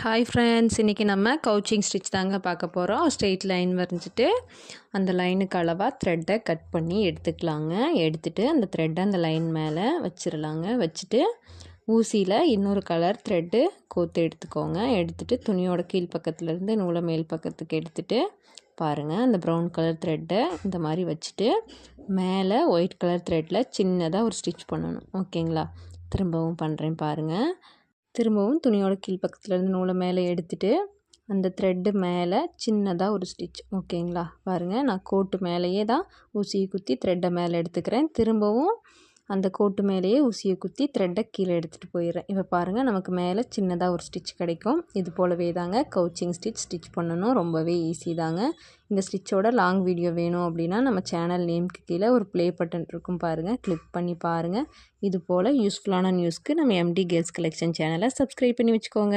Hi friends, இன்றைக்கி நம்ம couching stitch தாங்க பார்க்க போகிறோம். ஸ்ட்ரெயிட் லைன் வரைஞ்சிட்டு அந்த லைனுக்கு அளவாக த்ரெட்டை கட் பண்ணி எடுத்துக்கலாங்க. எடுத்துகிட்டு அந்த த்ரெட்டை அந்த லைன் மேலே வச்சிடலாங்க. வச்சுட்டு ஊசியில் இன்னொரு கலர் த்ரெட்டு கோர்த்து எடுத்துக்கோங்க. எடுத்துகிட்டு துணியோட கீழ் பக்கத்துலேருந்து நூலை மேல் பக்கத்துக்கு எடுத்துகிட்டு பாருங்கள், அந்த ப்ரௌன் கலர் த்ரெட்டை இந்த மாதிரி வச்சுட்டு மேலே ஒயிட் கலர் த்ரெட்டில் சின்னதாக ஒரு ஸ்டிச் பண்ணணும். ஓகேங்களா? திரும்பவும் பண்ணுறேன் பாருங்கள். திரும்பவும் துணியோட கீழ் பக்கத்துலேருந்து நூலை மேலே எடுத்துகிட்டு அந்த த்ரெட்டு மேலே சின்னதாக ஒரு ஸ்டிச். ஓகேங்களா? பாருங்கள், நான் கோட்டு மேலேயே தான் ஊசியை குத்தி த்ரெட்டை மேலே எடுத்துக்கிறேன். திரும்பவும் அந்த கோட்டு மேலேயே ஊசியை குத்தி த்ரெட்டை கீழே எடுத்துகிட்டு போயிடுறேன். இப்போ பாருங்கள், நமக்கு மேலே சின்னதாக ஒரு ஸ்டிச் கிடைக்கும். இது போலவே தாங்க கவுச்சிங் ஸ்டிச் பண்ணணும். ரொம்பவே ஈஸி தாங்க. இந்த ஸ்டிச்சோட லாங் வீடியோ வேணும் அப்படின்னா நம்ம சேனல் நேம்க்கு கீழே ஒரு ப்ளே பட்டன் இருக்கும் பாருங்கள், கிளிக் பண்ணி பாருங்கள். இது போல் யூஸ்ஃபுல்லான நியூஸ்க்கு நம்ம எம்டி கேர்ள்ஸ் கலெக்ஷன் சேனலை சப்ஸ்கிரைப் பண்ணி வச்சுக்கோங்க.